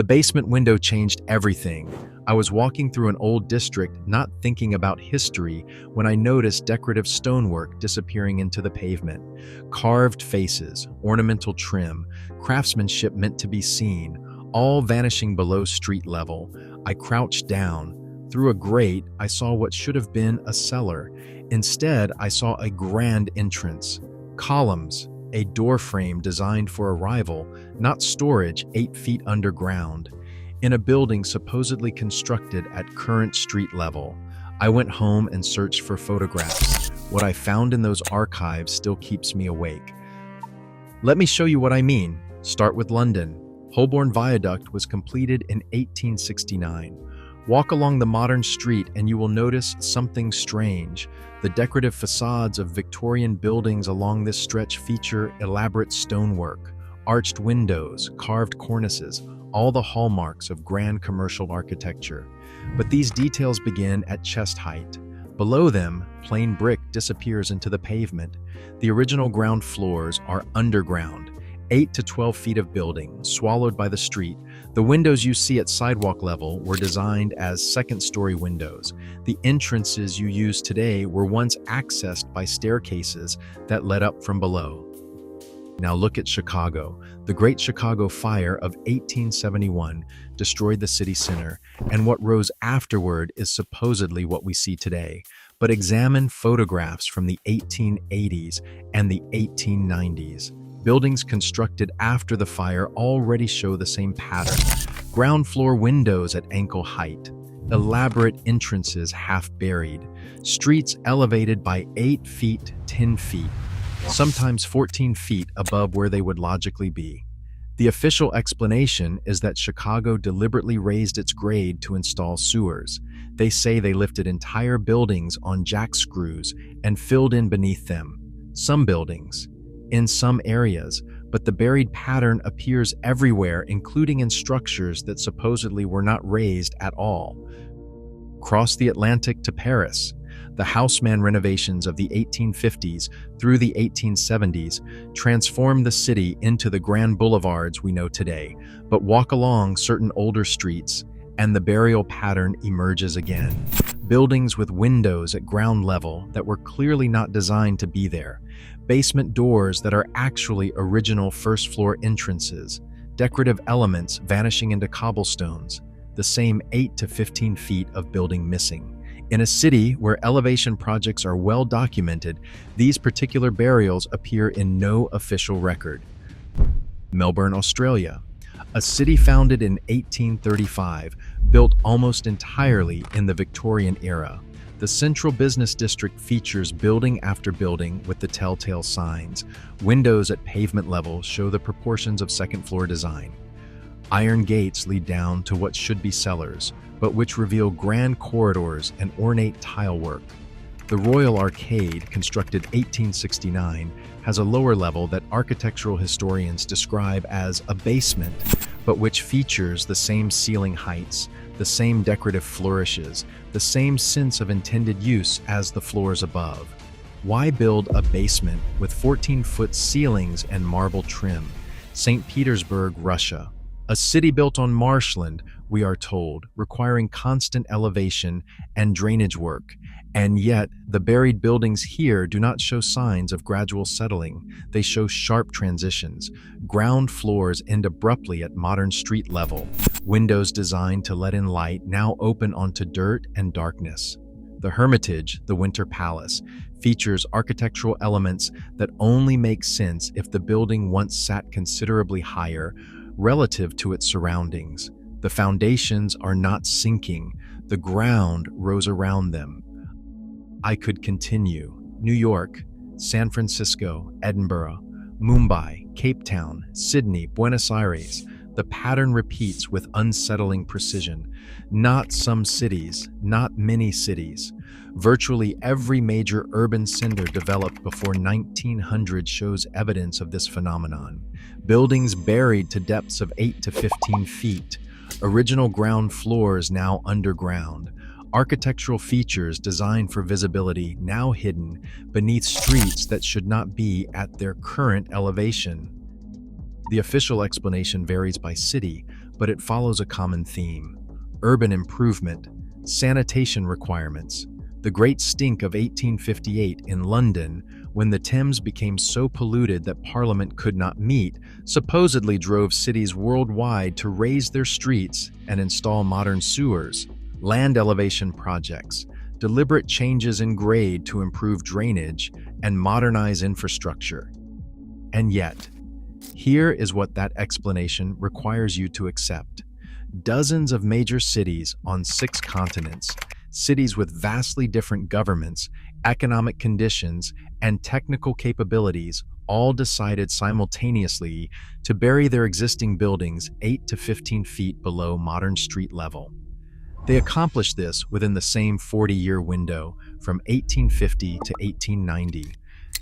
The basement window changed everything. I was walking through an old district, not thinking about history, when I noticed decorative stonework disappearing into the pavement. Carved faces, ornamental trim, craftsmanship meant to be seen, all vanishing below street level. I crouched down. Through a grate, I saw what should have been a cellar. Instead, I saw a grand entrance. Columns, a door frame designed for arrival, not storage, 8 feet underground, in a building supposedly constructed at current street level. I went home and searched for photographs. What I found in those archives still keeps me awake. Let me show you what I mean. Start with London. Holborn Viaduct was completed in 1869. Walk along the modern street and you will notice something strange. The decorative facades of Victorian buildings along this stretch feature elaborate stonework, arched windows, carved cornices, all the hallmarks of grand commercial architecture. But these details begin at chest height. Below them, plain brick disappears into the pavement. The original ground floors are underground, 8 to 12 feet of building, swallowed by the street. The windows you see at sidewalk level were designed as second-story windows. The entrances you use today were once accessed by staircases that led up from below. Now look at Chicago. The Great Chicago Fire of 1871 destroyed the city center, and what rose afterward is supposedly what we see today. But examine photographs from the 1880s and the 1890s. Buildings constructed after the fire already show the same pattern. Ground floor windows at ankle height, elaborate entrances half buried, streets elevated by 8 feet, 10 feet, sometimes 14 feet above where they would logically be. The official explanation is that Chicago deliberately raised its grade to install sewers. They say they lifted entire buildings on jack screws and filled in beneath them. Some buildings, in some areas, but the buried pattern appears everywhere, including in structures that supposedly were not raised at all. Cross the Atlantic to Paris. The Haussmann renovations of the 1850s through the 1870s transformed the city into the grand boulevards we know today, but walk along certain older streets and the burial pattern emerges again. Buildings with windows at ground level that were clearly not designed to be there. Basement doors that are actually original first-floor entrances. Decorative elements vanishing into cobblestones. The same 8 to 15 feet of building missing. In a city where elevation projects are well documented, these particular burials appear in no official record. Melbourne, Australia. A city founded in 1835, built almost entirely in the Victorian era. The central business district features building after building with the telltale signs. Windows at pavement level show the proportions of second-floor design. Iron gates lead down to what should be cellars, but which reveal grand corridors and ornate tile work. The Royal Arcade, constructed 1869, has a lower level that architectural historians describe as a basement, but which features the same ceiling heights, the same decorative flourishes, the same sense of intended use as the floors above. Why build a basement with 14-foot ceilings and marble trim? St. Petersburg, Russia. A city built on marshland, we are told, requiring constant elevation and drainage work. And yet, the buried buildings here do not show signs of gradual settling. They show sharp transitions. Ground floors end abruptly at modern street level. Windows designed to let in light now open onto dirt and darkness. The Hermitage, the Winter Palace, features architectural elements that only make sense if the building once sat considerably higher relative to its surroundings. The foundations are not sinking. The ground rose around them. I could continue. New York, San Francisco, Edinburgh, Mumbai, Cape Town, Sydney, Buenos Aires. The pattern repeats with unsettling precision. Not some cities, not many cities. Virtually every major urban center developed before 1900 shows evidence of this phenomenon. Buildings buried to depths of 8 to 15 feet. Original ground floors now underground. Architectural features designed for visibility now hidden beneath streets that should not be at their current elevation. The official explanation varies by city, but it follows a common theme: urban improvement, sanitation requirements. The Great Stink of 1858 in London, when the Thames became so polluted that Parliament could not meet, supposedly drove cities worldwide to raise their streets and install modern sewers, land elevation projects, deliberate changes in grade to improve drainage, and modernize infrastructure. And yet, here is what that explanation requires you to accept. Dozens of major cities on 6 continents, cities with vastly different governments, economic conditions, and technical capabilities, all decided simultaneously to bury their existing buildings 8 to 15 feet below modern street level. They accomplished this within the same 40-year window, from 1850 to 1890.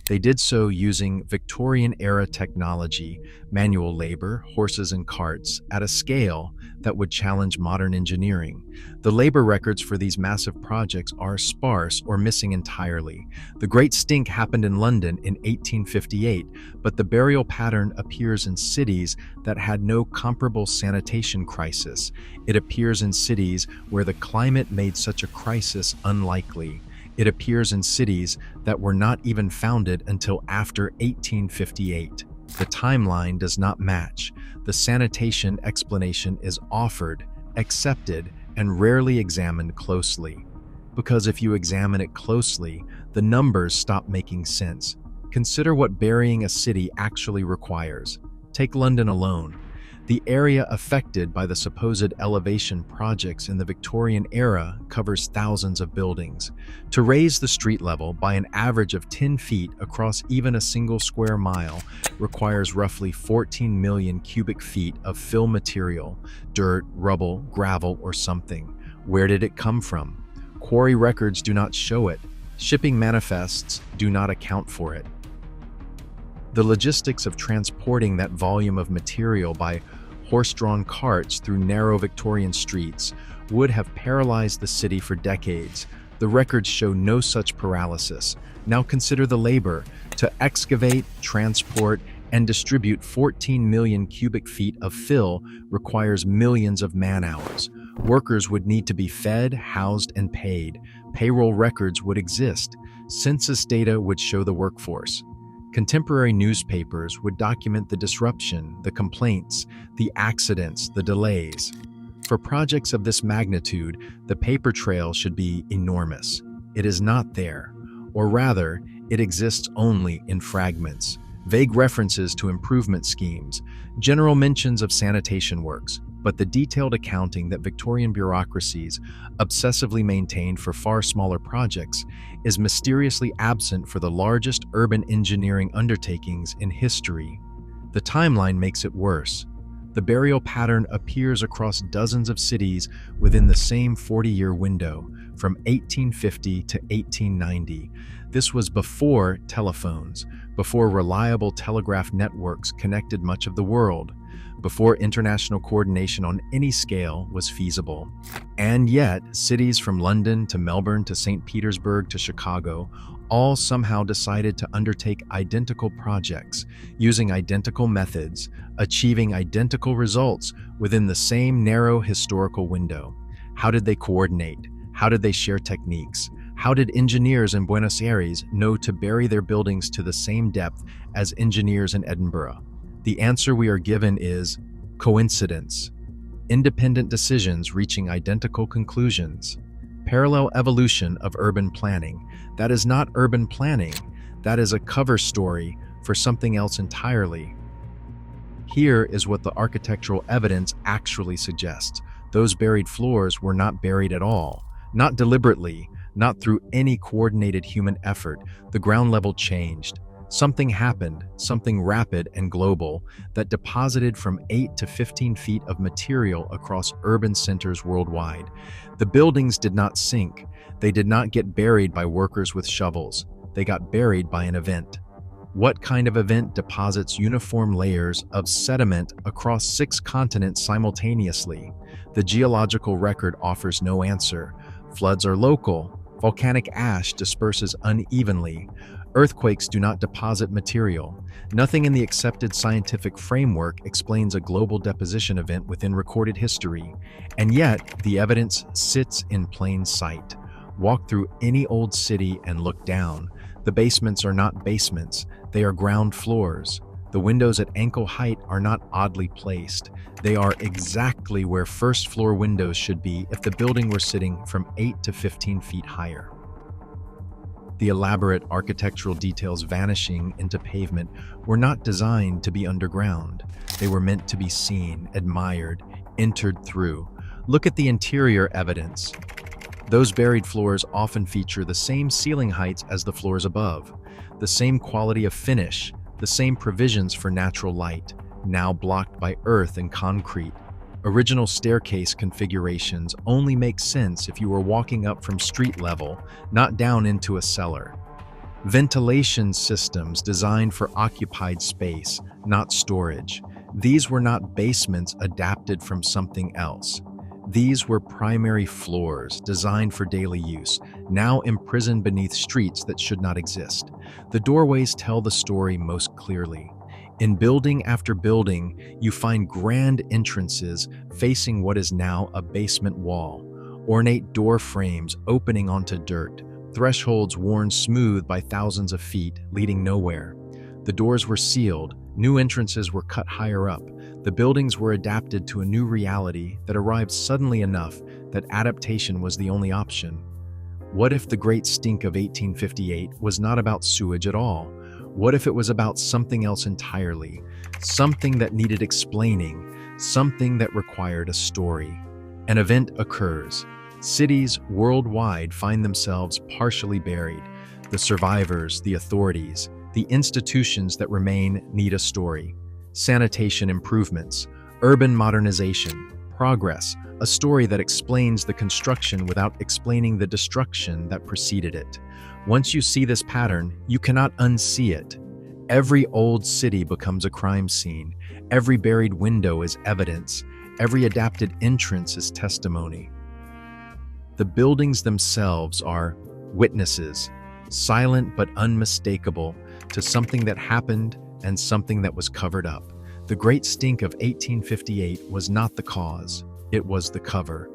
They did so using Victorian-era technology, manual labor, horses and carts, at a scale that would challenge modern engineering. The labor records for these massive projects are sparse or missing entirely. The Great Stink happened in London in 1858, but the burial pattern appears in cities that had no comparable sanitation crisis. It appears in cities where the climate made such a crisis unlikely. It appears in cities that were not even founded until after 1858. The timeline does not match. The sanitation explanation is offered, accepted, and rarely examined closely. Because if you examine it closely, the numbers stop making sense. Consider what burying a city actually requires. Take London alone. The area affected by the supposed elevation projects in the Victorian era covers thousands of buildings. To raise the street level by an average of 10 feet across even a single square mile requires roughly 14 million cubic feet of fill material, dirt, rubble, gravel, or something. Where did it come from? Quarry records do not show it. Shipping manifests do not account for it. The logistics of transporting that volume of material by horse-drawn carts through narrow Victorian streets would have paralyzed the city for decades. The records show no such paralysis. Now consider the labor. To excavate, transport, and distribute 14 million cubic feet of fill requires millions of man-hours. Workers would need to be fed, housed, and paid. Payroll records would exist. Census data would show the workforce. Contemporary newspapers would document the disruption, the complaints, the accidents, the delays. For projects of this magnitude, the paper trail should be enormous. It is not there, or rather, it exists only in fragments, vague references to improvement schemes, general mentions of sanitation works, but the detailed accounting that Victorian bureaucracies obsessively maintained for far smaller projects is mysteriously absent for the largest urban engineering undertakings in history. The timeline makes it worse. The burial pattern appears across dozens of cities within the same 40-year window, from 1850 to 1890. This was before telephones, before reliable telegraph networks connected much of the world, before international coordination on any scale was feasible. And yet, cities from London to Melbourne to St. Petersburg to Chicago all somehow decided to undertake identical projects, using identical methods, achieving identical results within the same narrow historical window. How did they coordinate? How did they share techniques? How did engineers in Buenos Aires know to bury their buildings to the same depth as engineers in Edinburgh? The answer we are given is coincidence. Independent decisions reaching identical conclusions. Parallel evolution of urban planning. That is not urban planning. That is a cover story for something else entirely. Here is what the architectural evidence actually suggests. Those buried floors were not buried at all. Not deliberately, not through any coordinated human effort. The ground level changed. Something happened, something rapid and global, that deposited from 8 to 15 feet of material across urban centers worldwide. The buildings did not sink. They did not get buried by workers with shovels. They got buried by an event. What kind of event deposits uniform layers of sediment across 6 continents simultaneously? The geological record offers no answer. Floods are local. Volcanic ash disperses unevenly. Earthquakes do not deposit material. Nothing in the accepted scientific framework explains a global deposition event within recorded history, and yet the evidence sits in plain sight. Walk through any old city and look down. The basements are not basements, they are ground floors. The windows at ankle height are not oddly placed. They are exactly where first floor windows should be if the building were sitting from 8 to 15 feet higher. The elaborate architectural details vanishing into pavement were not designed to be underground. They were meant to be seen, admired, entered through. Look at the interior evidence. Those buried floors often feature the same ceiling heights as the floors above, the same quality of finish, the same provisions for natural light, now blocked by earth and concrete. Original staircase configurations only make sense if you were walking up from street level, not down into a cellar. Ventilation systems designed for occupied space, not storage. These were not basements adapted from something else. These were primary floors designed for daily use, now imprisoned beneath streets that should not exist. The doorways tell the story most clearly. In building after building, you find grand entrances facing what is now a basement wall, ornate door frames opening onto dirt, thresholds worn smooth by thousands of feet, leading nowhere. The doors were sealed, new entrances were cut higher up. The buildings were adapted to a new reality that arrived suddenly enough that adaptation was the only option. What if the Great Stink of 1858 was not about sewage at all? What if it was about something else entirely? Something that needed explaining, something that required a story. An event occurs. Cities worldwide find themselves partially buried. The survivors, the authorities, the institutions that remain need a story. Sanitation improvements, urban modernization, progress, a story that explains the construction without explaining the destruction that preceded it. Once you see this pattern, you cannot unsee it. Every old city becomes a crime scene. Every buried window is evidence. Every adapted entrance is testimony. The buildings themselves are witnesses, silent but unmistakable, to something that happened and something that was covered up. The Great Stink of 1858 was not the cause, it was the cover.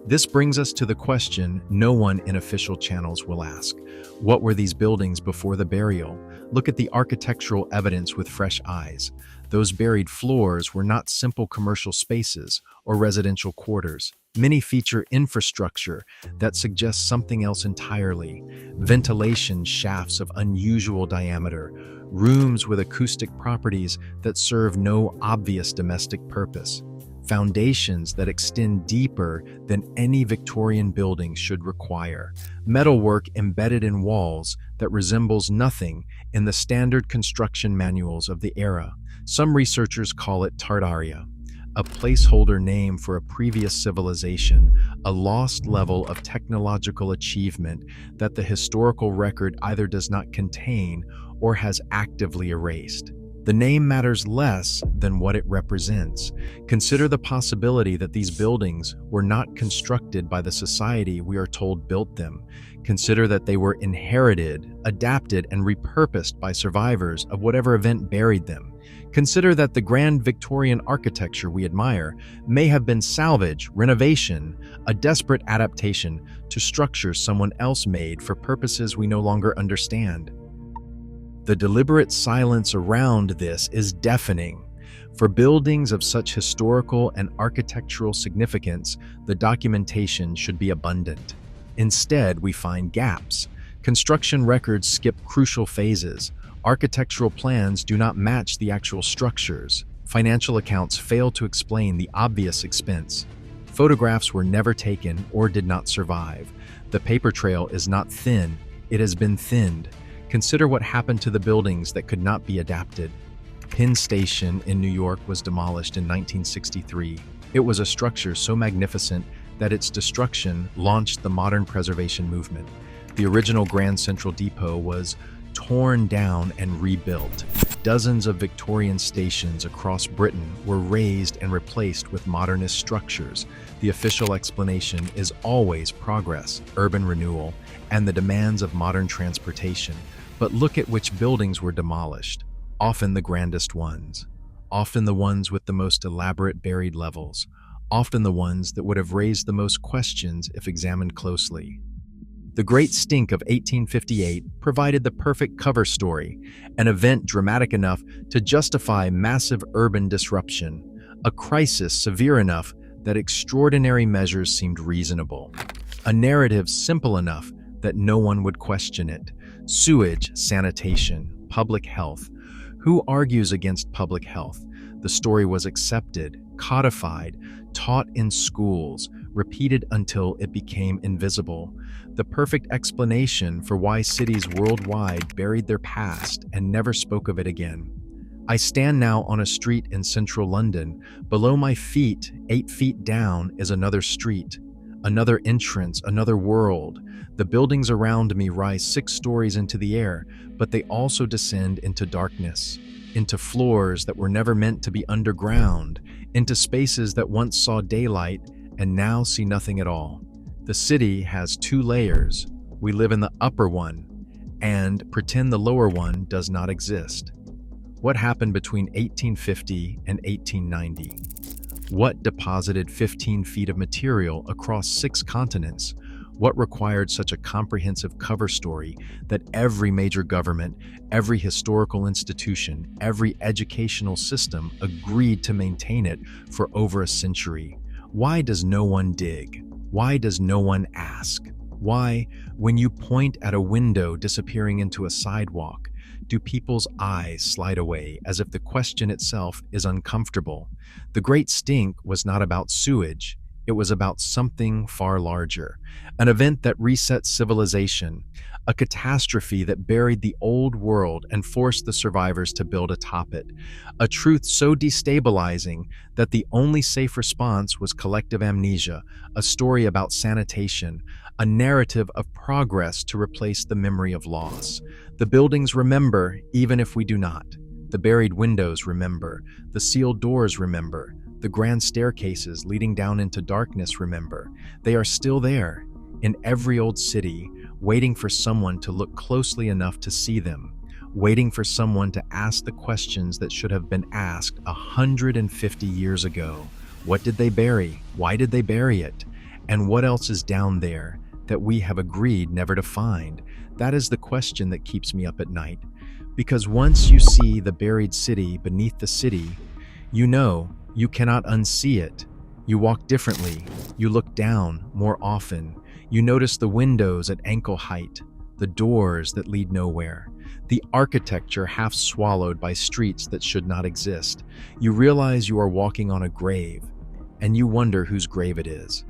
This brings us to the question no one in official channels will ask. What were these buildings before the burial? Look at the architectural evidence with fresh eyes. Those buried floors were not simple commercial spaces or residential quarters. Many feature infrastructure that suggests something else entirely. Ventilation shafts of unusual diameter, rooms with acoustic properties that serve no obvious domestic purpose. Foundations that extend deeper than any Victorian building should require. Metalwork embedded in walls that resembles nothing in the standard construction manuals of the era. Some researchers call it Tartaria, a placeholder name for a previous civilization, a lost level of technological achievement that the historical record either does not contain or has actively erased. The name matters less than what it represents. Consider the possibility that these buildings were not constructed by the society we are told built them. Consider that they were inherited, adapted, and repurposed by survivors of whatever event buried them. Consider that the grand Victorian architecture we admire may have been salvage, renovation, a desperate adaptation to structures someone else made for purposes we no longer understand. The deliberate silence around this is deafening. For buildings of such historical and architectural significance, the documentation should be abundant. Instead, we find gaps. Construction records skip crucial phases. Architectural plans do not match the actual structures. Financial accounts fail to explain the obvious expense. Photographs were never taken or did not survive. The paper trail is not thin, it has been thinned. Consider what happened to the buildings that could not be adapted. Penn Station in New York was demolished in 1963. It was a structure so magnificent that its destruction launched the modern preservation movement. The original Grand Central Depot was torn down and rebuilt. Dozens of Victorian stations across Britain were razed and replaced with modernist structures. The official explanation is always progress, urban renewal, and the demands of modern transportation. But look at which buildings were demolished, often the grandest ones, often the ones with the most elaborate buried levels, often the ones that would have raised the most questions if examined closely. The Great Stink of 1858 provided the perfect cover story, an event dramatic enough to justify massive urban disruption, a crisis severe enough that extraordinary measures seemed reasonable, a narrative simple enough that no one would question it. Sewage, sanitation, public health. Who argues against public health? The story was accepted, codified, taught in schools, repeated until it became invisible. The perfect explanation for why cities worldwide buried their past and never spoke of it again. I stand now on a street in central London. Below my feet, 8 feet down, is another street, another entrance, another world. The buildings around me rise 6 stories into the air, but they also descend into darkness, into floors that were never meant to be underground, into spaces that once saw daylight and now see nothing at all. The city has 2 layers. We live in the upper one and pretend the lower one does not exist. What happened between 1850 and 1890? What deposited 15 feet of material across 6 continents? What required such a comprehensive cover story that every major government, every historical institution, every educational system agreed to maintain it for over a century? Why does no one dig? Why does no one ask? Why, when you point at a window disappearing into a sidewalk, do people's eyes slide away as if the question itself is uncomfortable? The Great Stink was not about sewage. It was about something far larger, an event that reset civilization, a catastrophe that buried the old world and forced the survivors to build atop it, a truth so destabilizing that the only safe response was collective amnesia, a story about sanitation, a narrative of progress to replace the memory of loss. The buildings remember, even if we do not. The buried windows remember. The sealed doors remember. The grand staircases leading down into darkness remember. They are still there, in every old city, waiting for someone to look closely enough to see them, waiting for someone to ask the questions that should have been asked 150 years ago. What did they bury? Why did they bury it? And what else is down there that we have agreed never to find? That is the question that keeps me up at night. Because once you see the buried city beneath the city, you know you cannot unsee it. You walk differently. You look down more often. You notice the windows at ankle height, the doors that lead nowhere, the architecture half swallowed by streets that should not exist. You realize you are walking on a grave, and you wonder whose grave it is.